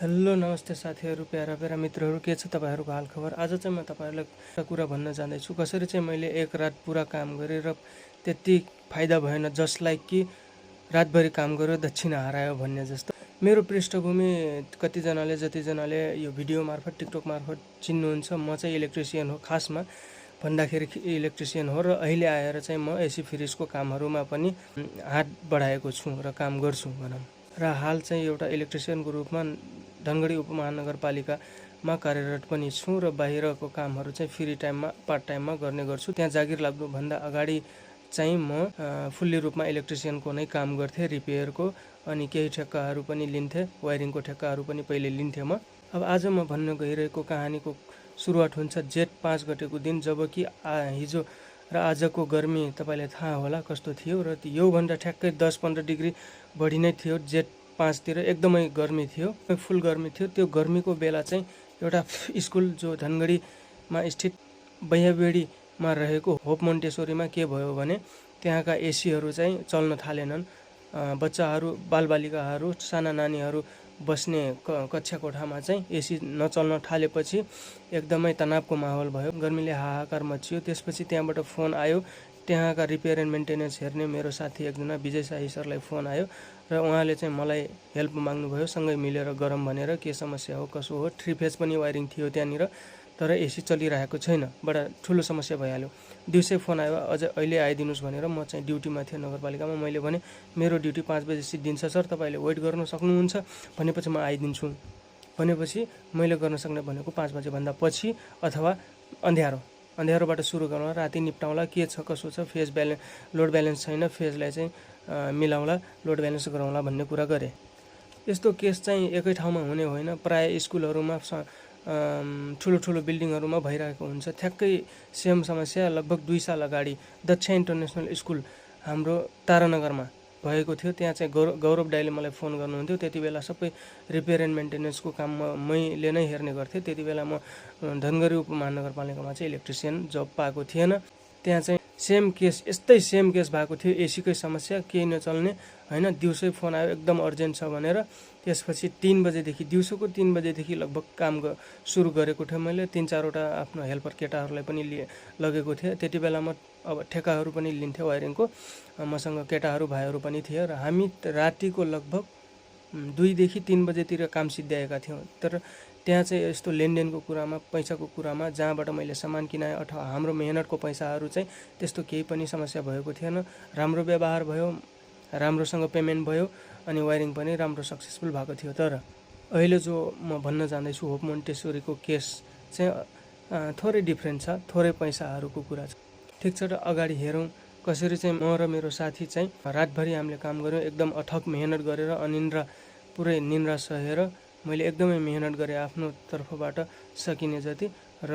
Hello नमस्ते साथीहरू, para para मित्रहरू, के छ तपाईँहरूको हालखबर। आज चाहिँ म तपाईँहरूलाई एउटा कुरा भन्न जाँदैछु। कसरी चाहिँ मैले एक रात पुरा काम गरेँ र त्यति फाइदा भएन, जसलाई कि रातभरि काम गर्यो दक्षिणा हरायो भन्ने जस्तो। मेरो पृष्ठभूमि जतिजनाले यो भिडियो मार्फत टिकटक मार्फत चिन्नुहुन्छ। म चाहिँ इलेक्ट्रिसियन हो, खासमा भन्दाखेरि इलेक्ट्रिसियन हो, र अहिले आएर चाहिँ म एसी फ्रिजको कामहरूमा पनि हात बढाएको छु र काम गर्छु भनौँ। र हाल चाहिँ एउटा इलेक्ट्रिसियनको रूपमा धनगढी उपमहानगरपालिकामा कार्यरत पनि छु र बाहिरको कामहरू चाहिँ फ्री टाइममा पार्ट टाइममा गर्ने गर्छु। त्यहाँ जागिर लाग्नुभन्दा अगाडि चाहिँ म फुल्ली रूपमा इलेक्ट्रिसियनको नै काम गर्थेँ, रिपेयरको, अनि केही ठेक्काहरू पनि लिन्थेँ, वायरिङको ठेक्काहरू पनि पहिले लिन्थेँ म। अब आज म भन्न गइरहेको कहानीको सुरुवात हुन्छ जेठ 5 गतेको दिन, जब कि हिजो र आजको गर्मी तपाईँलाई थाहा होला कस्तो थियो, र योभन्दा ठ्याक्कै 10-15 डिग्री बढी नै थियो। जेठ 5 तिर एकदमै गर्मी थियो, फुल गर्मी थियो। त्यो गर्मीको बेला चाहिँ एउटा स्कुल जो धनगढीमा स्थित बैयाबेडीमा रहेको होप मोन्टेसोरीमा के भयो भने त्यहाँका एसीहरू चाहिँ चल्न थालेनन्। बच्चाहरू, बालबालिकाहरू, साना नानीहरू बस्ने कक्षा कोठामा चाहिँ एसी नचल्न थालेपछि एकदमै तनावको माहौल भयो, गर्मीले हाहाकार मचियो। त्यसपछि त्यहाँबाट फोन आयो, त्यहाँका रिपेयर एन्ड मेन्टेनेन्स हेर्ने मेरो साथी एकजना विजय शाही सरलाई फोन आयो, र उहाँले चाहिँ मलाई हेल्प माग्नुभयो, सँगै मिलेर गरौँ भनेर। के समस्या हो, कसो हो। 3 फेज पनि वायरिङ थियो त्यहाँनिर, तर एसी चलिरहेको छैन, बडा ठुलो समस्या भइहाल्यो। दिउँसै फोन आयो, अझ अहिले आइदिनुहोस् भनेर। म चाहिँ ड्युटीमा थिएँ नगरपालिकामा। मैले भने मेरो ड्युटी 5 बजे सिद्धिन्छ सर, तपाईँले वेट गर्न सक्नुहुन्छ भनेपछि म आइदिन्छु भनेपछि मैले गर्न सक्ने भनेको 5 बजेभन्दा पछि अथवा अँध्यारोबाट सुरु गरौँला, राति निप्टाउँला, के छ कसो छ, लोड ब्यालेन्स छैन, फेजलाई चाहिँ मिलाउँला, लोड ब्यालेन्स गराउँला भन्ने कुरा गरेँ। यस्तो केस चाहिँ एकै ठाउँमा हुने होइन, प्राय स्कुलहरूमा ठुलो बिल्डिङहरूमा भइरहेको हुन्छ। ठ्याक्कै सेम समस्या लगभग 2 साल अगाडि दक्ष इन्टरनेसनल स्कुल हाम्रो तारानगरमा भएको थियो। त्यहाँ चाहिँ गौरव दाइले मलाई फोन गर्नुहुन्थ्यो। त्यति बेला सबै रिपेयर एन्ड मेन्टेनेन्सको काम मैले नै हेर्ने गर्थेँ। त्यति बेला म धनगढी उपमहानगरपालिकामा चाहिँ इलेक्ट्रिसियन जब पाएको थिएन। त्यहाँ चाहिँ यस्तै सेम केस भएको थियो, एसीकै समस्या, केही नचल्ने होइन। दिउँसै फोन आयो एकदम अर्जेन्ट छ भनेर। त्यसपछि दिउँसोको 3 बजेदेखि लगभग काम सुरु गरेको थिएँ मैले। 3-4वटा आफ्नो हेल्पर केटाहरूलाई पनि लगेको थिएँ। त्यति बेला म अब ठेक्काहरू पनि लिन्थेँ वायरिङको, मसँग केटाहरू भाइहरू पनि थिए, र हामी रातिको लगभग 2देखि 3 बजेतिर काम सिद्ध्याएका थियौँ। तर त्यहाँ चाहिँ यस्तो लेनदेनको कुरामा, पैसाको कुरामा, जहाँबाट मैले सामान किनाएँ अथवा हाम्रो मेहनतको पैसाहरू चाहिँ त्यस्तो केही पनि समस्या भएको थिएन। राम्रो व्यवहार भयो, राम्रोसँग पेमेन्ट भयो, अनि वायरिङ पनि राम्रो सक्सेसफुल भएको थियो। तर अहिले जो म भन्न जाँदैछु होप मोन्टेसोरीको केस चाहिँ थोरै डिफ्रेन्ट छ, थोरै पैसाहरूको कुरा छ। ठिक छ, र अगाडि हेरौँ कसरी चाहिँ म र मेरो साथी चाहिँ रातभरि हामीले काम गऱ्यौँ, एकदम अथक मेहनत गरेर, पुरै निन्द्रा सहेर मैले एकदमै मेहनत गरेँ आफ्नो तर्फबाट सकिने जति, र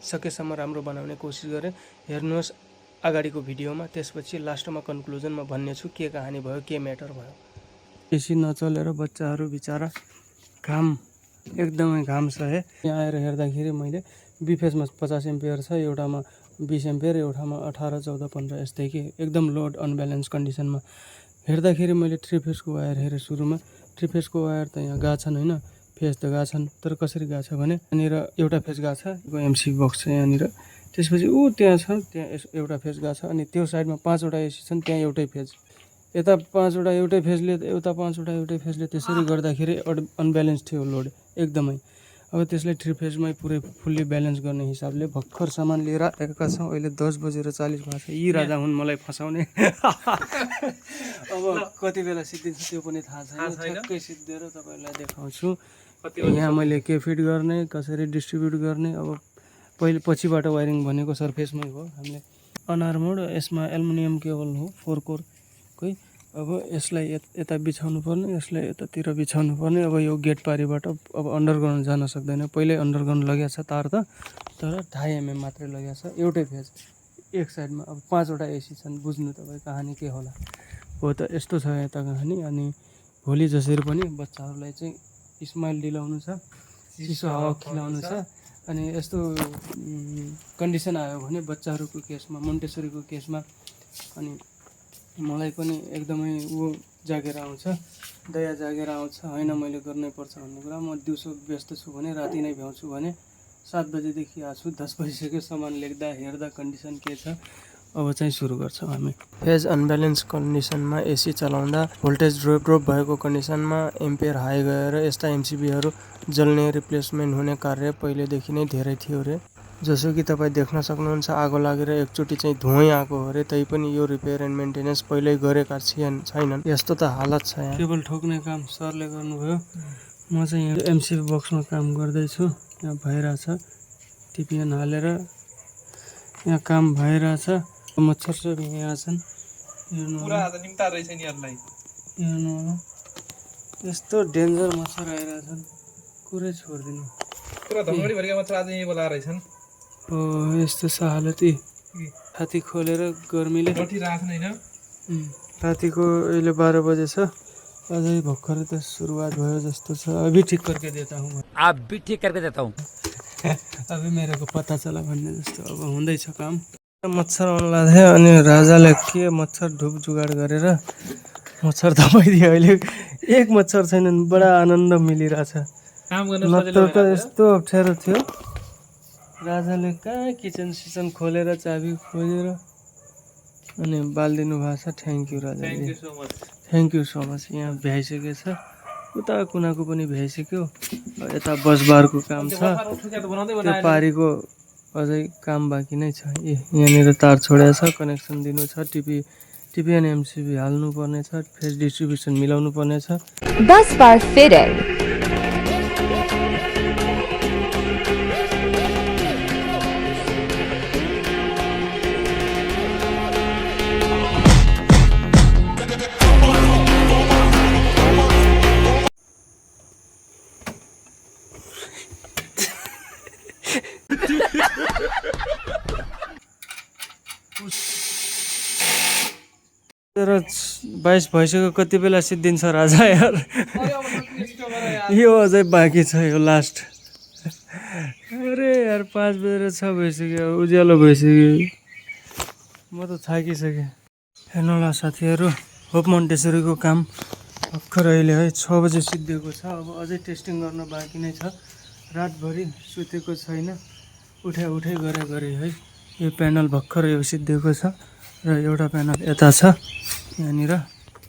सकेसम्म राम्रो बनाउने कोसिस गरेँ। हेर्नुहोस् अगाडिको भिडियोमा, त्यसपछि लास्टमा कन्क्लुजनमा भन्ने छु के कहानी भयो, के म्याटर भयो। एसी नचलेर बच्चाहरू बिचारा एकदमै घाम सहे। यहाँ आएर हेर्दाखेरि मैले बिफेजमा 50 एम्पियर छ, एउटामा 20 एम्पियर, एउटामा 18, 14, 15 यस्तै कि एकदम लोड अनब्यालेन्स कन्डिसनमा। हेर्दाखेरि मैले 3 फेजको वायर हेरेँ सुरुमा। 3 फेजको वायर त यहाँ गएको छन् होइन, फेज त गएको छन्, तर कसरी गएको छ भने यहाँनिर एउटा फेज गएको छ, एमसी बक्स छ यहाँनिर। त्यसपछि त्यहाँ छ, त्यहाँ एउटा फेज गएको छ, अनि त्यो साइडमा 5वटा एसी छन्, त्यहाँ एउटै फेज। यता 5वटा एउटै फेजले, उता 5वटा एउटै फेजले, त्यसरी गर्दाखेरि अनब्यालेन्स थियो लोड एकदमै। अब त्यसलाई 3 फेजमै पुरै फुल्ली ब्यालेन्स गर्ने हिसाबले भर्खर सामान लिएर आएका छौँ। अहिले 10:40 भएको छ। यी राजा हुन् मलाई फसाउने। अब कति बेला सिद्धिन्छ त्यो पनि थाहा छैन। ठ्याक्कै सिद्धिएर तपाईँहरूलाई देखाउँछु। यहाँ मैले के फिट गर्ने, कसरी डिस्ट्रिब्युट गर्ने। अब पछिबाट वायरिङ भनेको सर्फेसमै हो। हामीले अनआर्मर्ड, यसमा एल्युमिनियम केबल हो 4 कोरकै। अब यसलाई यता बिछाउनु पर्ने, यसलाई यतातिर बिछाउनु पर्ने। अब यो गेट पारिबाट अब अन्डरग्राउन्ड जान सक्दैन, पहिल्यै अन्डरग्राउन्ड लगेको छ तार त, तर 2.5 mm मात्रै लगेको छ, एउटै फेज एक साइडमा। अब 5वटा एसी छन्, बुझ्नु तपाईँ कहानी के होला। हो त यस्तो छ यता कहानी। अनि भोलि जसरी पनि बच्चाहरूलाई चाहिँ स्माइल दिलाउनु छ, चिसो हावा खिलाउनु छ। अनि यस्तो कन्डिसन आयो भने बच्चाहरूको केसमा, मोन्टेसोरीको केसमा, अनि मलाई पनि एकदमै जागेर आउँछ, दया जागेर आउँछ, होइन मैले गर्नै पर्छ भन्ने कुरा। म दिउँसो व्यस्त छु भने, राति नै भ्याउँछु भने 7 बजेदेखि आछु, 10 बजिसक्यो, सामान लेख्दा हेर्दा कन्डिसन के छ, अब चाहिँ सुरु गर्छौँ हामी। फेज अनब्यालेन्स कन्डिसनमा एसी चलाउँदा भोल्टेज ड्रप भएको कन्डिसनमा एम्पियर हाई गएर यस्ता एमसिबीहरू जल्ने रिप्लेसमेन्ट हुने कार्य पहिलेदेखि नै धेरै थियो रे। जसो कि तपाईँ देख्न सक्नुहुन्छ, आगो लागेर एकचोटि चाहिँ धुवै आएको हो रे, तैपनि यो रिपेयर एन्ड मेन्टेनेन्स पहिल्यै गरेका छैनन्। यस्तो त हालत छ यहाँ। केबल ठोक्ने काम सरले गर्नुभयो। म चाहिँ यहाँ एमसिबी बक्समा काम गर्दैछु। यहाँ भइरहेछ, टिपिएन हालेर यहाँ काम भइरहेछ। मच्छर सब यहाँ छन्, हेर्नु होला, यस्तो डेन्जर मच्छर आइरहेछन्, कुरै छोड्दिनु। हो यस्तो छ हालत। छाती खोलेर गर्मीले रातिको अहिले 12 बजे छ, अझै भर्खरै त सुरुवात भयो जस्तो छ। अभी ठीक करके देता हूँ अभी मेरे को पता चला भन्ने जस्तो अब हुँदैछ काम। मच्छर आउनु लाग्यो अनि राजाले के मच्छर धुप जुगाड गरेर मच्छर दबाइदियो। अहिले एक मच्छर छैनन्, बडा आनन्द मिलिरहेछ। नत्र त यस्तो अप्ठ्यारो थियो। राजाले कहाँ किचन सिचन खोलेर चाबी खोजेर अनि बालिदिनु भएको छ। Thank you Raja, thank you so much. यहाँ भ्याइसकेको छ, उता कुनाको पनि भ्याइसक्यो। यता बसबारको काम छ, त्यो पारीको अझै काम बाँकी नै छ। यहाँनिर तार छोडेको छ, कनेक्सन दिनु छ, टिपिएन एमसिबी हाल्नु पर्ने छ, फेज डिस्ट्रिब्युसन मिलाउनु पर्ने छ। बस बार फिटेड। तर 22 भइसक्यो, कति बेला सिद्धिन्छ राजा यार। यो अझै बाँकी छ, यो लास्ट। अरे यार 5 बजेर 6 भइसक्यो, उज्यालो भइसक्यो, म त थाकिसकेँ। हेर्नु होला साथीहरू, होप मोन्टेसरीको काम भर्खर अहिले है 6 बजे सिद्धिएको छ। अब अझै टेस्टिङ गर्न बाँकी नै छ। रातभरि सुतेको छैन, उठाइ गरे है। यो प्यानल भर्खर यो सिद्धिएको छ र एउटा प्यानल यता छ, यहाँनिर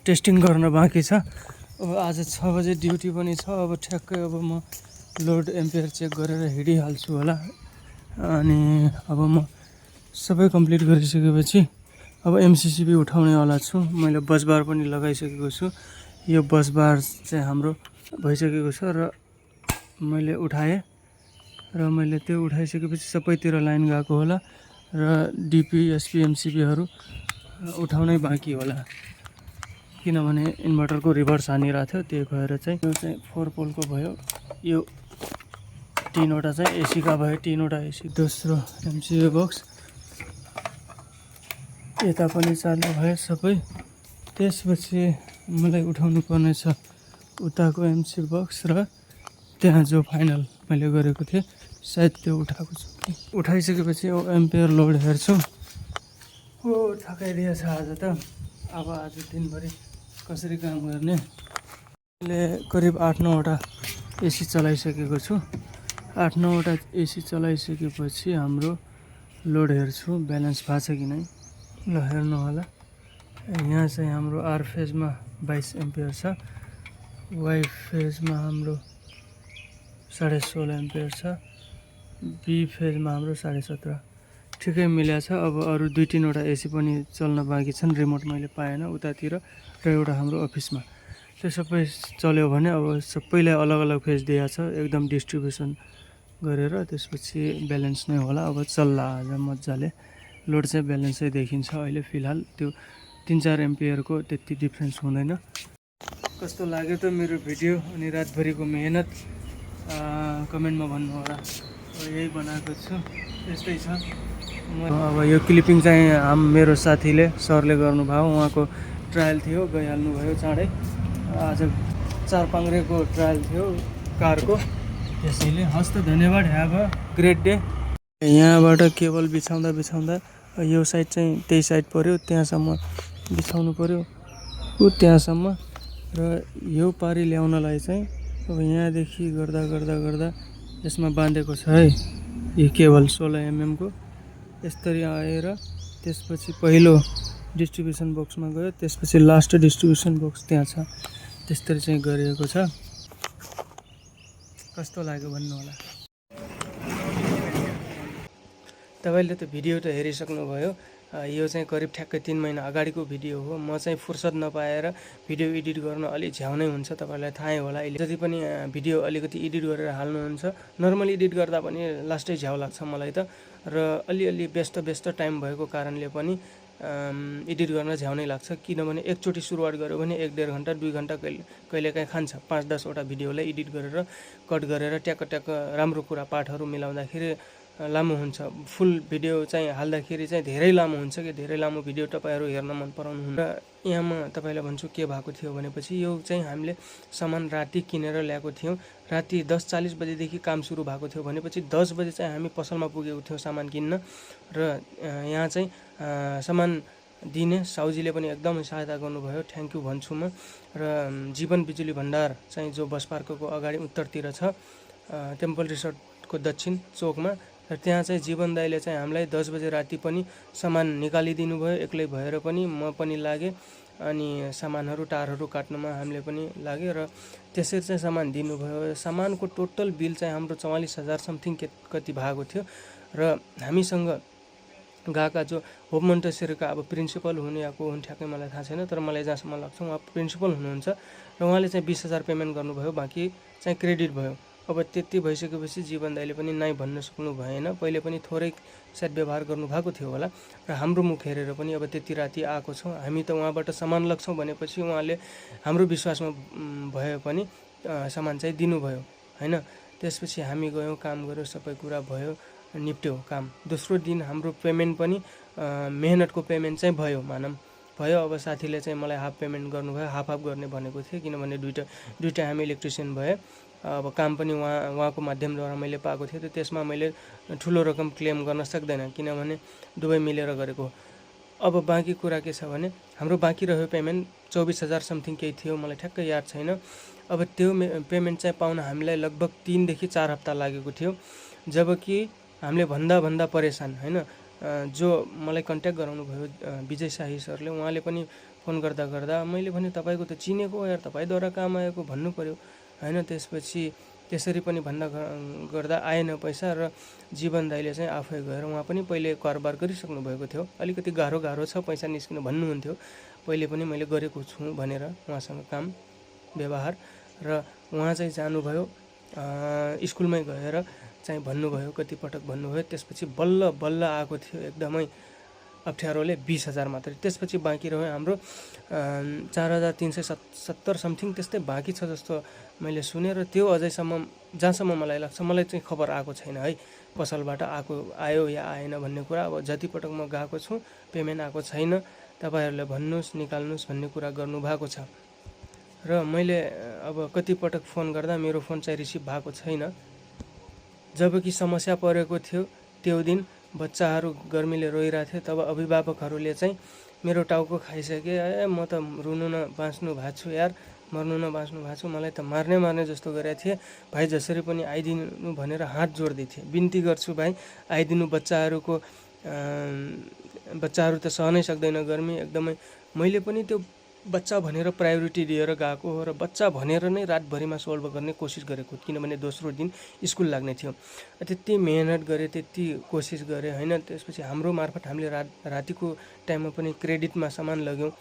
टेस्टिङ गर्न बाँकी छ। अब आज 6 बजे ड्युटी पनि छ। अब ठ्याक्कै अब म लोड एम्पियर चेक गरेर हिँडिहाल्छु होला। अनि अब म सबै कम्प्लिट गरिसकेपछि अब एमसिसिबी उठाउनेवाला छु। मैले बसबार पनि लगाइसकेको छु। यो बसबार चाहिँ हाम्रो भइसकेको छ र मैले उठाएँ, र मैले त्यो उठाइसकेपछि सबैतिर लाइन गएको होला र डिपी एसपी एमसिबीहरू उठाउनै बाँकी होला, किनभने इन्भर्टरको रिभर्स हानिरहेको थियो। त्यही भएर चाहिँ यो चाहिँ 4 पोलको भयो। यो 3वटा चाहिँ एसीका भयो, 3वटा एसी। दोस्रो एमसिबी बक्स यता पनि चालु भयो सबै। त्यसपछि मलाई उठाउनु पर्ने छ उताको एमसिबी बक्स र त्यहाँ जो फाइनल मैले गरेको थिएँ, सायद त्यो उठाएको छु। उठाइसकेपछि एम्पियर लोड हेर्छु। हो थकाइदिएछ आज त। अब आज दिनभरि कसरी काम गर्ने। मैले करिब 8-9वटा एसी चलाइसकेको छु। 8-9वटा एसी चलाइसकेपछि हाम्रो लोड हेर्छु ब्यालेन्स भएको छ कि नै। ल हेर्नु होला, यहाँ चाहिँ हाम्रो आर फेजमा 22 एम्पियर छ, वाइ फेजमा हाम्रो 16.5 एम्पियर छ, बी फेजमा हाम्रो 17.5। ठिकै मिल्या छ। अब अरू 2-3वटा एसी पनि चल्न बाँकी छन्। रिमोट मैले पाएन उतातिर र एउटा हाम्रो अफिसमा। त्यो सबै चल्यो भने अब सबैलाई अलग अलग फेज दिएको छ, एकदम डिस्ट्रिब्युसन गरेर। त्यसपछि ब्यालेन्स नै होला। अब चल्ला आज मजाले। लोड चाहिँ ब्यालेन्सै देखिन्छ अहिले फिलहाल। त्यो 3-4 एम्पियरको त्यति डिफ्रेन्स हुँदैन। कस्तो लाग्यो त मेरो भिडियो अनि रातभरिको मेहनत, कमेन्टमा भन्नु होला। यही बनाएको छु, यस्तै छ। अब यो क्लिपिङ चाहिँ मेरो साथीले सरले गर्नुभयो। उहाँको ट्रायल थियो, गइहाल्नु भयो चाँडै। आज 4 पाङ्ग्रेको ट्रायल थियो कारको, त्यसैले। हस् त, धन्यवाद। Have a great day. यहाँबाट केबल बिछाउँदा यो साइड चाहिँ त्यही साइड पऱ्यो, त्यहाँसम्म बिछाउनु पऱ्यो, त्यहाँसम्म। र यो पारी ल्याउनलाई चाहिँ अब यहाँदेखि गर्दा गर्दा गर्दा यसमा बाँधेको छ है, यो केबल 16 mm को। यसरी आएर त्यसपछि पहिलो डिस्ट्रिब्युसन बक्समा गयो, त्यसपछि लास्ट डिस्ट्रिब्युसन बक्स त्यहाँ छ। त्यसरी चाहिँ गरिएको छ। कस्तो लाग्यो भन्नु होला। तपाईँले त भिडियो त हेरिसक्नुभयो। यो चाहिँ करिब ठ्याक्कै 3 महिना अगाडिको भिडियो हो। म चाहिँ फुर्सद नपाएर भिडियो एडिट गर्न अलि झ्याउनै हुन्छ, तपाईँलाई थाहै होला। अहिले जति पनि भिडियो अलिकति एडिट गरेर हाल्नुहुन्छ, नर्मल एडिट गर्दा पनि लास्टै झ्याउ लाग्छ मलाई त। र अलिअलि व्यस्त टाइम भएको कारणले पनि एडिट गर्न झ्याउनै लाग्छ। किनभने एकचोटि सुरुवात गऱ्यो भने 1-1.5 घन्टा 2 घन्टा कहिलेकाहीँ खान्छ। 5-10 वटा भिडियोलाई एडिट गरेर कट गरेर ट्याक्क राम्रो कुरा पाठहरू मिलाउँदाखेरि लामो हुन्छ। फुल भिडियो चाहिँ हाल्दाखेरि चाहिँ धेरै लामो हुन्छ कि धेरै लामो भिडियो तपाईँहरू हेर्न मन पराउनुहुन्छ। र यहाँ म तपाईँलाई भन्छु के भएको थियो भनेपछि, यो चाहिँ हामीले सामान राति किनेर ल्याएको थियौँ। राति 10:40 बजेदेखि काम सुरु भएको थियो भनेपछि 10 बजे चाहिँ हामी पसलमा पुगेको थियौँ सामान किन्न। र यहाँ चाहिँ सामान दिने साउजीले पनि एकदमै सहायता गर्नुभयो, थ्याङ्क यू भन्छु म। र जीवन बिजुली भण्डार चाहिँ जो बस पार्कको अगाडि उत्तरतिर छ, टेम्पल रिसोर्टको दक्षिण चोकमा। र त्यहाँ चाहिँ जीवन दाइले चाहिँ हामीलाई 10 बजे राति पनि सामान निकालिदिनु भयो। एक्लै भएर पनि म पनि लागेँ, अनि सामानहरू टारहरू काट्नुमा हामीले पनि लाग्यो। र त्यसरी चाहिँ सामान दिनुभयो। सामानको टोटल बिल चाहिँ हाम्रो 44,000 समथिङ कति भएको थियो। र हामीसँग गएका जो होप मोन्टेसरीका अब प्रिन्सिपल हुन् या को हुन् ठ्याक्कै मलाई थाहा छैन, तर मलाई जहाँसम्म लाग्छ उहाँ प्रिन्सिपल हुनुहुन्छ। र उहाँले चाहिँ 20,000 पेमेन्ट गर्नुभयो, बाँकी चाहिँ क्रेडिट भयो। अब त्यति भइसकेपछि जीवन दाइले पनि नाइ भन्न सक्नु भएन। पहिले पनि थोरै सायद व्यवहार गर्नुभएको थियो होला। र हाम्रो मुख हेरेर पनि अब त्यति राति आएको छौँ, हामी त उहाँबाट सामान लग्छौँ भनेपछि उहाँले हाम्रो विश्वासमा भए पनि सामान चाहिँ दिनुभयो होइन। त्यसपछि हामी गयौँ, काम गऱ्यौँ, सबै कुरा भयो, निप्ट्यो काम। दोस्रो दिन हाम्रो पेमेन्ट पनि मेहनतको पेमेन्ट चाहिँ भयो भनौँ भयो। अब साथीले चाहिँ मलाई हाफ पेमेन्ट गर्नुभयो, हाफ गर्ने भनेको थिएँ, किनभने दुइटा हामी इलेक्ट्रिसियन भए। अब काम पनि उहाँको माध्यमद्वारा मैले पाएको थिएँ, त त्यसमा मैले ठुलो रकम क्लेम गर्न सक्दैन, किनभने दुवै मिलेर गरेको। अब बाँकी कुरा के छ भने, हाम्रो बाँकी रह्यो पेमेन्ट 24,000 समथिङ केही थियो, मलाई ठ्याक्कै याद छैन। अब त्यो पेमेन्ट चाहिँ पाउन हामीलाई लगभग 3 देखि 4 हप्ता लागेको थियो। जबकि हामीले भन्दा परेशान होइन। जो मलाई कन्ट्याक्ट गराउनु भयो विजय शाही सरले, उहाँले पनि फोन गर्दा मैले भने तपाईँको त चिनेको हो यार, तपाईँद्वारा काम आएको भन्नु पऱ्यो होइन। त्यसपछि त्यसरी पनि भन्दा गर्दा आएन पैसा। र जीवन दाइले चाहिँ आफै गएर, उहाँ पनि पहिले कारोबार गरिसक्नु भएको थियो, अलिकति गाह्रो छ पैसा निस्किनु भन्नुहुन्थ्यो। पहिले पनि मैले गरेको छु भनेर उहाँसँग काम व्यवहार। र उहाँ चाहिँ जानुभयो, स्कुलमै गएर चाहिँ भन्नुभयो, कति पटक भन्नुभयो। त्यसपछि बल्ल आएको थियो एकदमै अप्ठ्यारोले 20,000 मात्रै। त्यसपछि बाँकी रह्यो हाम्रो 4,370 समथिङ त्यस्तै बाँकी छ जस्तो मैले सुनेँ। र त्यो अझैसम्म जहाँसम्म मलाई लाग्छ, मलाई चाहिँ खबर आएको छैन है, पसलबाट आयो या आएन भन्ने कुरा। अब जतिपटक म गएको छु पेमेन्ट आएको छैन, तपाईँहरूले भन्नुहोस् निकाल्नुहोस् भन्ने कुरा गर्नुभएको छ। र मैले अब कतिपटक फोन गर्दा मेरो फोन चाहिँ रिसिभ भएको छैन। जबकि समस्या परेको थियो त्यो दिन, बच्चाहरू गर्मीले रोइरहेको थियो, तब अभिभावकहरूले चाहिँ मेरो टाउको खाइसके। म त रुनु न बाँच्नु भएको छु यार, मर्नु न बाँच्नु भएको छु, मलाई त मार्ने जस्तो गरेको थिएँ। भाइ जसरी पनि आइदिनु भनेर हात जोड्दै थिएँ, बिन्ती गर्छु भाइ आइदिनु। बच्चाहरू त सहनै सक्दैन गर्मी एकदमै। मैले पनि त्यो बच्चा भनेर प्रायोरिटी दिएर गएको हो, र बच्चा भनेर नै रातभरिमा सोल्भ गर्ने कोसिस गरेको, किनभने दोस्रो दिन स्कुल लाग्ने थियो। त्यति मेहनत गरेँ, त्यति कोसिस गरेँ होइन। त्यसपछि हाम्रो मार्फत हामीले रातिको टाइममा पनि क्रेडिटमा सामान लग्यौँ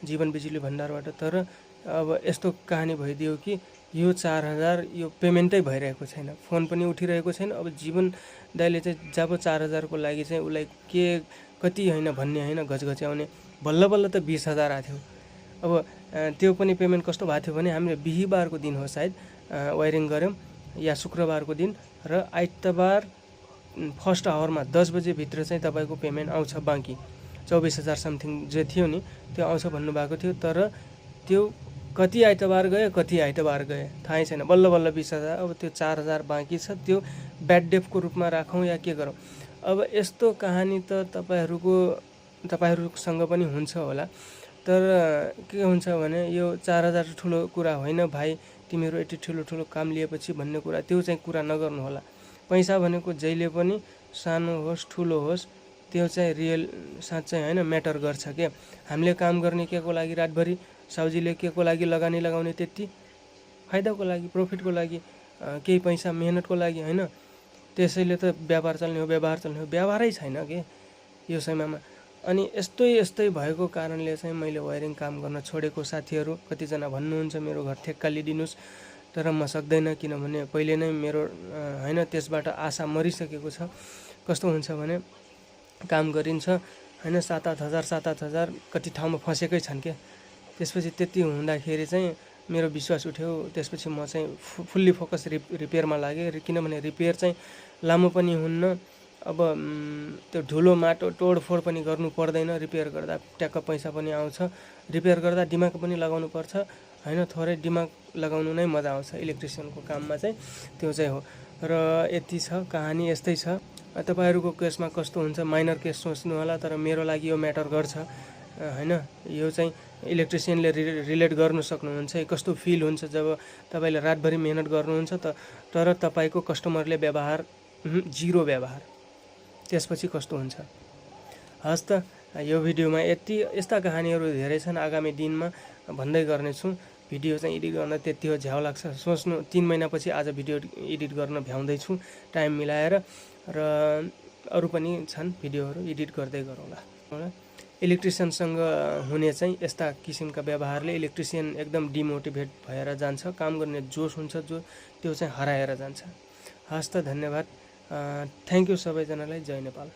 जीवन बिजुली भण्डारबाट। तर अब यस्तो कहानी भइदियो कि यो 4,000 यो पेमेन्टै भइरहेको छैन, फोन पनि उठिरहेको छैन। अब जीवन दाइले चाहिँ जब 4,000 को लागि चाहिँ उसलाई के कति होइन भन्ने होइन, घचघच्याउने बल्ल त 20,000 आएको थियो। अब त्यो पनि पेमेन्ट कस्तो भएको थियो भने, हामीले बिहिबारको दिन हो सायद वायरिङ गऱ्यौँ या शुक्रबारको दिन, र आइतबार फर्स्ट आवरमा 10 बजेभित्र चाहिँ तपाईँको पेमेन्ट आउँछ, बाँकी 24,000 समथिङ जे थियो नि त्यो आउँछ भन्नुभएको थियो। तर त्यो कति आइतबार गए थाहै छैन, बल्ल 20,000। अब त्यो 4,000 बाँकी छ, त्यो ब्याड डेफको रूपमा राखौँ या के गरौँ। अब यस्तो कहानी त तपाईँहरूसँग पनि हुन्छ होला। तर के हुन्छ भने यो 4000 ठुलो कुरा होइन भाइ, तिमीहरू यति ठुलो काम लिएपछि भन्ने कुरा, त्यो चाहिँ कुरा नगर्नु होला। पैसा भनेको जहिले पनि सानो होस् ठुलो होस् त्यो चाहिँ रियल साँच्चै होइन म्याटर गर्छ के। हामीले काम गर्ने के को लागि रातभरि, साउजीले के को लागि लगानी लगाउने, त्यति फाइदाको लागि, प्रफिटको लागि, केही पैसा मेहनतको लागि होइन। त्यसैले त व्यापार चल्ने हो, व्यवहार चल्ने हो, व्यवहारै छैन के यो समयमा। अनि यस्तै भएको कारणले चाहिँ मैले वायरिङ काम गर्न छोडेको। साथीहरू कतिजना भन्नुहुन्छ मेरो घर ठेक्का लिदिनुहोस्, तर म सक्दैन, किनभने पहिले नै मेरो होइन त्यसबाट आशा मरिसकेको छ। कस्तो हुन्छ भने काम गरिन्छ होइन, 7-8 हजार कति ठाउँमा फँसेकै छन् क्या। त्यसपछि त्यति हुँदाखेरि चाहिँ मेरो विश्वास उठ्यो। त्यसपछि म चाहिँ फुल्ली फोकस रिपेयरमा लागेँ, किनभने रिपेयर चाहिँ लामो पनि हुन्न। अब त्यो धुलो माटो तोडफोड पनि गर्नु पर्दैन। रिपेयर गर्दा ट्याक्क पैसा पनि आउँछ। रिपेयर गर्दा दिमाग पनि लगाउनु पर्छ होइन, थोरै दिमाग लगाउनु नै मजा आउँछ इलेक्ट्रिसियनको काममा चाहिँ, त्यो चाहिँ हो। र यति छ कहानी, यस्तै छ। तपाईँहरूको केसमा कस्तो हुन्छ माइनर केस सोच्नु होला, तर मेरो लागि यो म्याटर गर्छ होइन। यो चाहिँ इलेक्ट्रिसियनले रिलेट गर्नु सक्नुहुन्छ। कस्तो फिल हुन्छ जब तपाईँले रातभरि मेहनत गर्नुहुन्छ तर तपाईँको कस्टमरले व्यवहार जिरो व्यवहार, त्यसपछि कस्तो हुन्छ। हस् त, यो भिडियोमा यस्ता कहानीहरू धेरै छन्। आगामी दिनमा भन्दै गर्नेछु। भिडियो चाहिँ एडिट गर्न त्यति हो, झ्याउ लाग्छ। सोच्नु 3 महिनापछि आज भिडियो एडिट गर्न भ्याउँदैछु टाइम मिलाएर। र अरू पनि छन् भिडियोहरू, एडिट गर्दै गरौँला। इलेक्ट्रिसियनसँग हुने चाहिँ यस्ता किसिमका व्यवहारले इलेक्ट्रिसियन एकदम डिमोटिभेट भएर जान्छ। काम गर्ने जोस हुन्छ जो त्यो चाहिँ हराएर जान्छ। हस् त, धन्यवाद। थ्याङ्क यू सबैजनालाई। जय नेपाल।